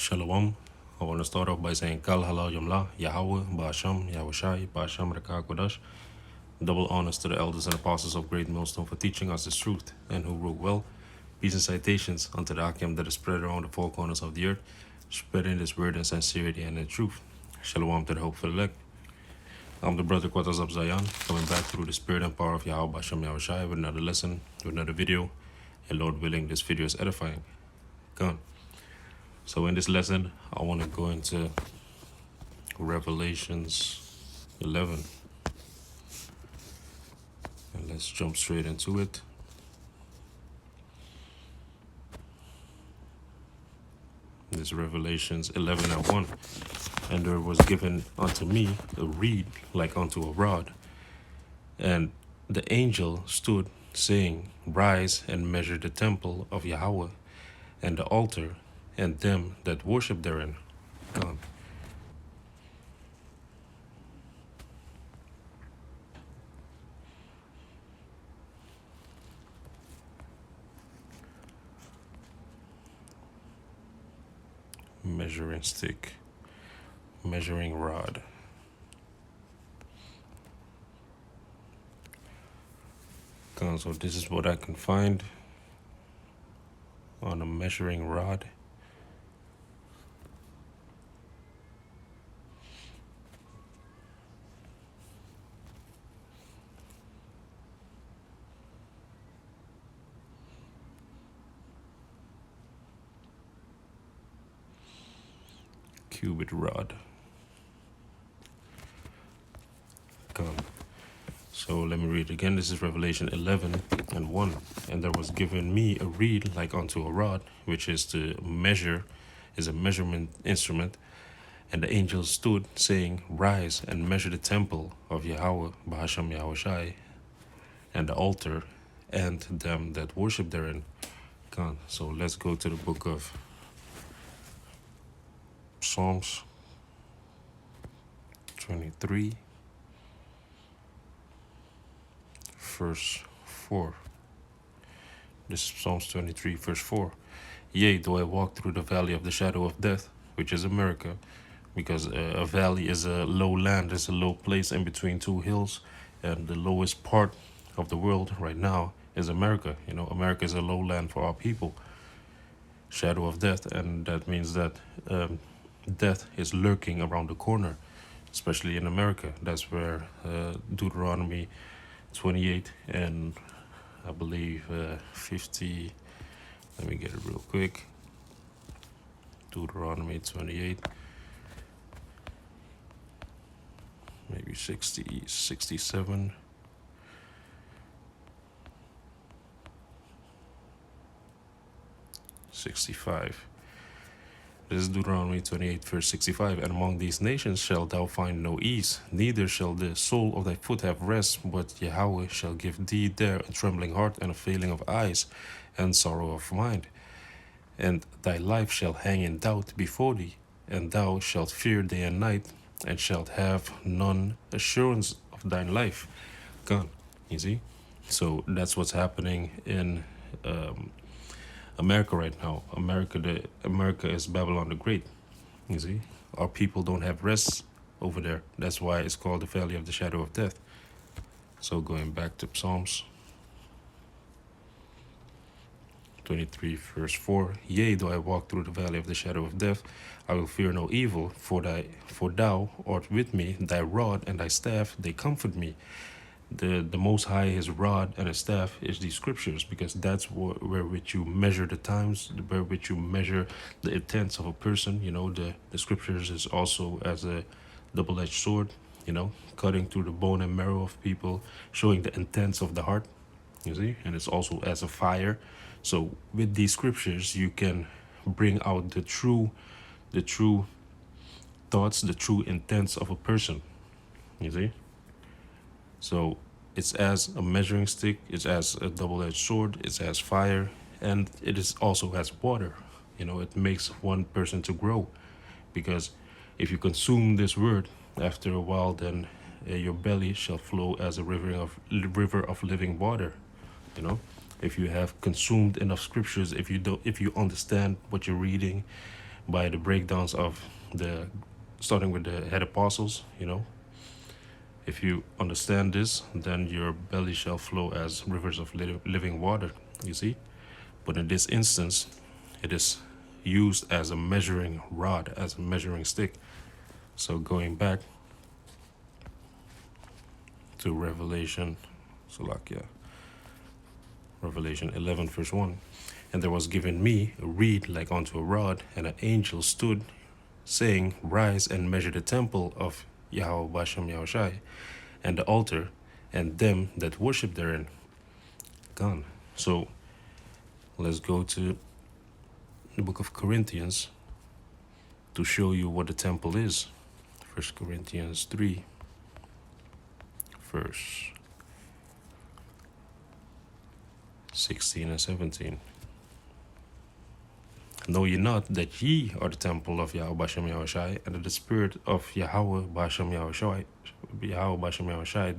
Shalom. I want to start off by saying Kal Halal Yamla, Yahweh, Ba'asham, Yahushai, Ba'asham Rekakodash. Double honors to the elders and apostles of Great Millstone for teaching us this truth and who rule well. Peace and citations unto the Akim that is spread around the four corners of the earth, spreading this word in sincerity and in truth. Shalom to the hopeful elect. I'm the brother Quarters of Zion, coming back through the spirit and power of Yahweh Ba'asham Yahushai with another lesson, with another video, and Lord willing, this video is edifying. Gone. So in this lesson, I want to go into Revelations 11. And let's jump straight into it. This is Revelations 11:1. And there was given unto me a reed like unto a rod. And the angel stood, saying, Rise and measure the temple of Yahweh, and the altar, and them that worship therein. God. Measuring stick, measuring rod. God, so this is what I can find on a measuring rod. Cubit rod. Come. So let me read again. This is Revelation 11:1. And there was given me a reed like unto a rod, which is to measure, is a measurement instrument. And the angel stood, saying, Rise and measure the temple of Yahweh, Bahasham Yahushai, and the altar, and them that worship therein. Come. So let's go to the book of Psalms 23, verse 4. This is Psalms 23, verse 4. Yea, though I walk through the valley of the shadow of death, which is America, because a valley is a low land, it's a low place in between two hills, and the lowest part of the world right now is America. You know, America is a low land for our people. Shadow of death, and that means that death is lurking around the corner, especially in America. That's where Deuteronomy 28 and I believe 50, let me get it real quick. Deuteronomy 28, maybe 60, 67. This is Deuteronomy 28, verse 65. And among these nations shalt thou find no ease, neither shall the sole of thy foot have rest, but Yahweh shall give thee there a trembling heart, and a failing of eyes, and sorrow of mind. And thy life shall hang in doubt before thee, and thou shalt fear day and night, and shalt have none assurance of thine life. Gone. You see? So that's what's happening in America right now. America is Babylon the Great. You see, our people don't have rest over there. That's why it's called the valley of the shadow of death. So going back to Psalms 23, verse 4. Yea, though I walk through the valley of the shadow of death, I will fear no evil, for thou art with me, thy rod and thy staff, they comfort me. The Most High, his rod and his staff is these scriptures, because that's where which you measure the times, where which you measure the intents of a person. You know, the scriptures is also as a double-edged sword, you know, cutting through the bone and marrow of people, showing the intents of the heart, you see, and it's also as a fire. So with these scriptures, you can bring out the true thoughts, the true intents of a person, you see. So it's as a measuring stick, it's as a double-edged sword, it's as fire, and it is also as water. You know, it makes one person to grow, because if you consume this word, after a while, then your belly shall flow as a river of living water. You know, if you have consumed enough scriptures, if you understand what you're reading, by the breakdowns of the, starting with the head apostles, you know. If you understand this, then your belly shall flow as rivers of living water, you see. But in this instance, it is used as a measuring rod, as a measuring stick. So going back to Revelation, Revelation 11 verse 1. And there was given me a reed like unto a rod, and an angel stood, saying, Rise and measure the temple of Yahweh Bashem Yahushai, and the altar, and them that worship therein. Gone. So let's go to the book of Corinthians to show you what the temple is. 1 Corinthians 3, verse 16 and 17. Know ye not that ye are the temple of Yahweh Bashem Yahushai, and that the spirit of Yahweh Bashem Yahushai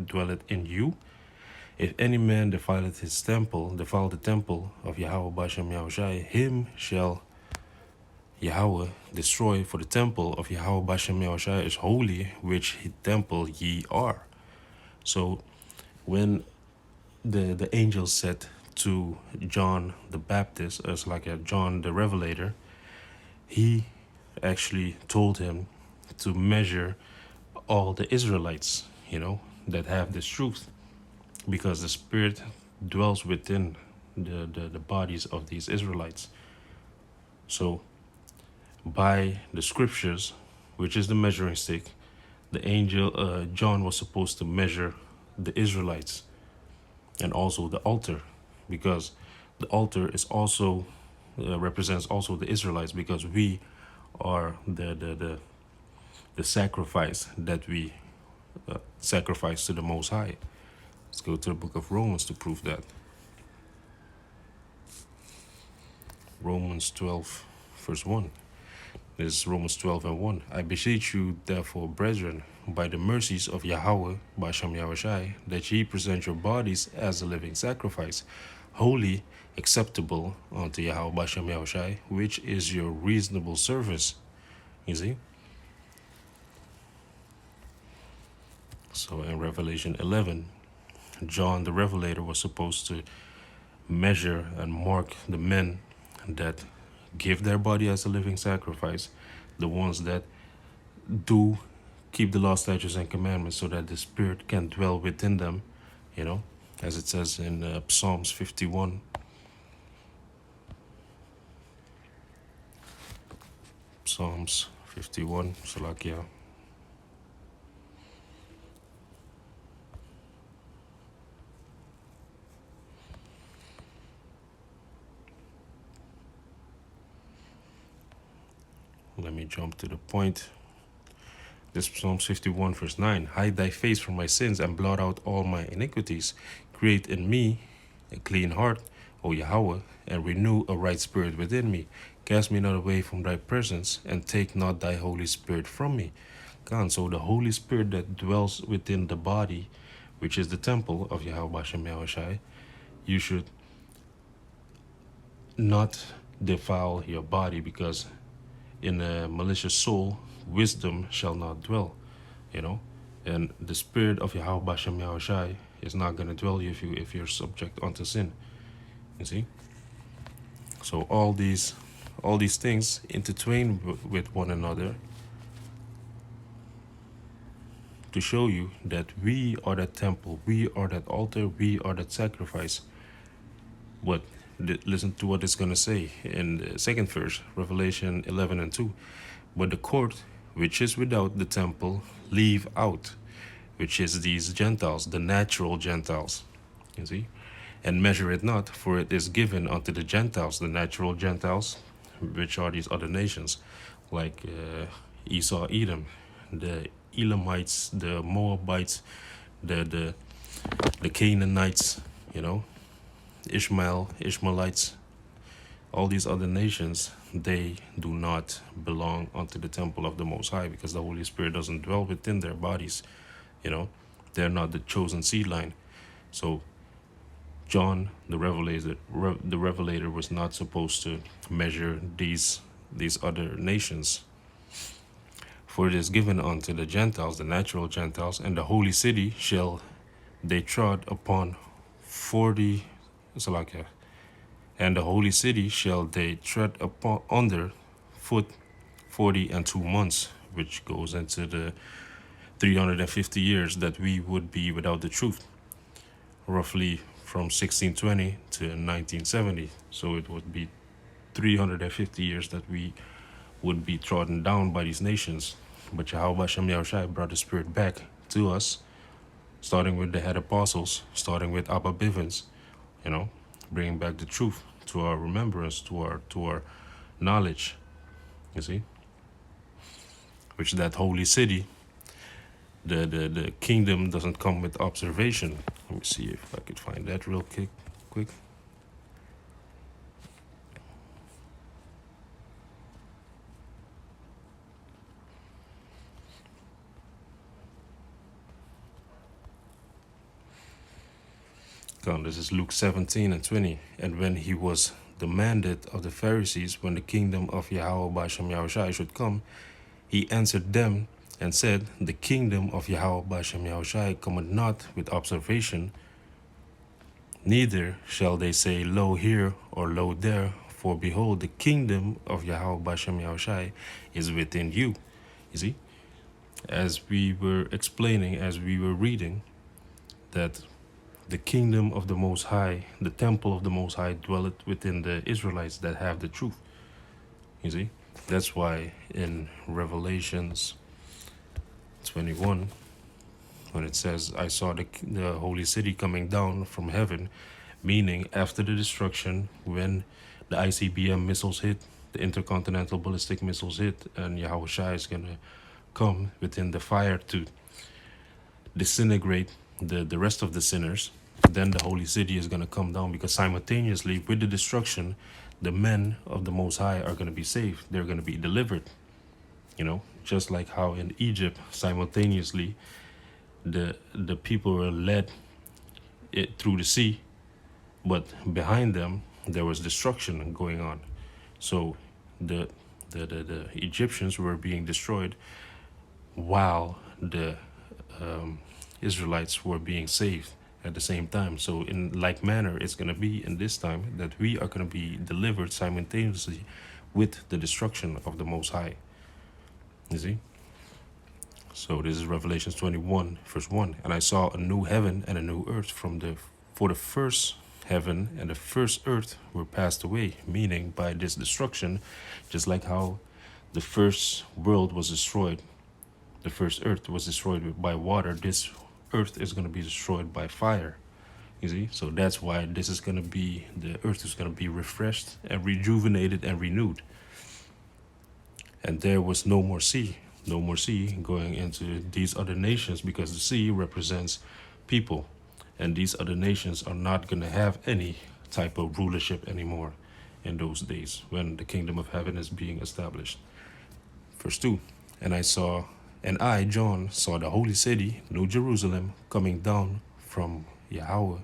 dwelleth in you? If any man defileth his temple, defile the temple of Yahweh Bashem Yahushai, him shall Yahweh destroy, for the temple of Yahweh Bashem Yahushai is holy, which temple ye are. So when the angel said to John the Baptist, as like a John the Revelator, he actually told him to measure all the Israelites, you know, that have this truth, because the Spirit dwells within the bodies of these Israelites. So by the scriptures, which is the measuring stick, the angel John was supposed to measure the Israelites, and also the altar, because the altar is also represents also the Israelites, because we are the sacrifice that we sacrifice to the Most High. Let's go to the book of Romans to prove that. Romans 12, verse 1. This is Romans 12 and 1. I beseech you, therefore, brethren, by the mercies of Yahweh, Bashem Yahushai, that ye present your bodies as a living sacrifice, holy, acceptable unto Yahweh Bashem Yahushai, which is your reasonable service. You see? So in Revelation 11, John the Revelator was supposed to measure and mark the men that give their body as a living sacrifice, the ones that do keep the law, statutes, and commandments, so that the Spirit can dwell within them, you know, as it says in Psalms 51. Psalms 51, Salakia. Let me jump to the point. This Psalms 51 verse 9. Hide thy face from my sins and blot out all my iniquities. Create in me a clean heart, O Yahweh, and renew a right spirit within me. Cast me not away from thy presence, and take not thy Holy Spirit from me. God, so the Holy Spirit that dwells within the body, which is the temple of Yahweh Bashem Yahushai, you should not defile your body, because in a malicious soul, wisdom shall not dwell, you know. And the Spirit of Yahweh Bashem Yahushai is not going to dwell you if you're subject unto sin. You see? So all these things intertwine with one another to show you that we are that temple, we are that altar, we are that sacrifice. But listen to what it's going to say in the second verse, Revelation 11 and 2. But the court which is without the temple leave out, which is these Gentiles, the natural Gentiles, you see, and measure it not, for it is given unto the Gentiles, the natural Gentiles, which are these other nations, like Esau, Edom, the Elamites, the Moabites, the Canaanites, you know, Ishmaelites, all these other nations, they do not belong unto the temple of the Most High, because the Holy Spirit doesn't dwell within their bodies, you know. They're not the chosen seed line. So John the Revelator was not supposed to measure these these other nations. For it is given unto the Gentiles, the natural Gentiles, and the holy city shall they trod upon 40, Salakia, and the holy city shall they tread upon under foot 42 months, which goes into the 350 years that we would be without the truth, roughly from 1620 to 1970. So it would be 350 years that we would be trodden down by these nations. But Yahweh Shem Yahushai brought the Spirit back to us, starting with the head apostles, starting with Abba Bivens, bringing back the truth to our remembrance, to our knowledge, you see, which that holy city, the kingdom doesn't come with observation. Let me see if I could find that real quick. This is Luke 17:20. And when he was demanded of the Pharisees when the kingdom of Yahweh by Shem Yahushai should come, he answered them and said, the kingdom of Yahweh by Shem Yahushai cometh not with observation, neither shall they say, lo here or lo there, for behold, the kingdom of Yahweh by Shem Yahushai is within you. You see, as we were explaining, as we were reading, that the kingdom of the Most High, the temple of the Most High, dwelleth within the Israelites that have the truth. You see, that's why in Revelations 21, when it says, I saw the holy city coming down from heaven, meaning after the destruction, when the ICBM missiles hit, the intercontinental ballistic missiles hit, and Yahushua is going to come within the fire to disintegrate the rest of the sinners, then the holy city is going to come down, because simultaneously with the destruction, the men of the Most High are going to be saved. They're going to be delivered. Just like how in Egypt, simultaneously, the people were led through the sea, but behind them there was destruction going on. So the Egyptians were being destroyed while the Israelites were being saved at the same time. So in like manner, it's going to be in this time that we are going to be delivered simultaneously with the destruction of the Most High. You see? So this is Revelations 21, verse 1. And I saw a new heaven and a new earth, for the first heaven and the first earth were passed away, meaning by this destruction, just like how the first world was destroyed, the first earth was destroyed by water, this earth is going to be destroyed by fire. You see? So that's why this is going to be, the earth is going to be refreshed and rejuvenated and renewed. And there was no more sea going into these other nations, because the sea represents people. And these other nations are not going to have any type of rulership anymore in those days when the kingdom of heaven is being established. Verse 2, and I, John, saw the holy city, New Jerusalem, coming down from Yahweh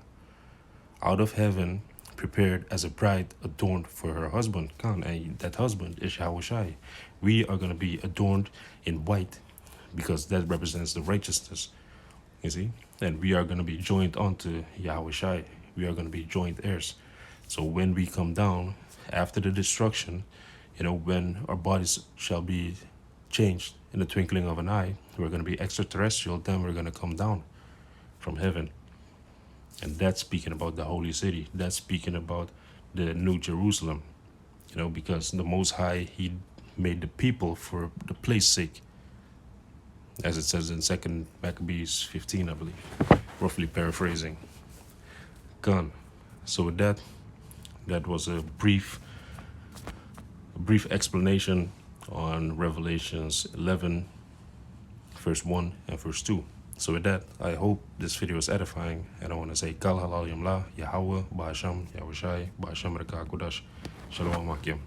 out of heaven, prepared as a bride adorned for her husband. And that husband is Yahushai. We are going to be adorned in white, because that represents the righteousness, you see? And we are going to be joined unto Yahushai. We are going to be joint heirs. So when we come down after the destruction, when our bodies shall be changed in the twinkling of an eye, we're going to be extraterrestrial, then we're going to come down from heaven. And that's speaking about the holy city. That's speaking about the New Jerusalem, because the Most High, he made the people for the place sake, as it says in 2 Maccabees 15, I believe, roughly paraphrasing. Gone. So with that was a brief explanation on Revelations 11, verse 1 and verse 2. So with that, I hope this video is edifying, and I want to say Kal Halal Yamla, Yahweh, Ba'asham, Yahushai, Ba'asham Reka Kudash, Shalom Akim.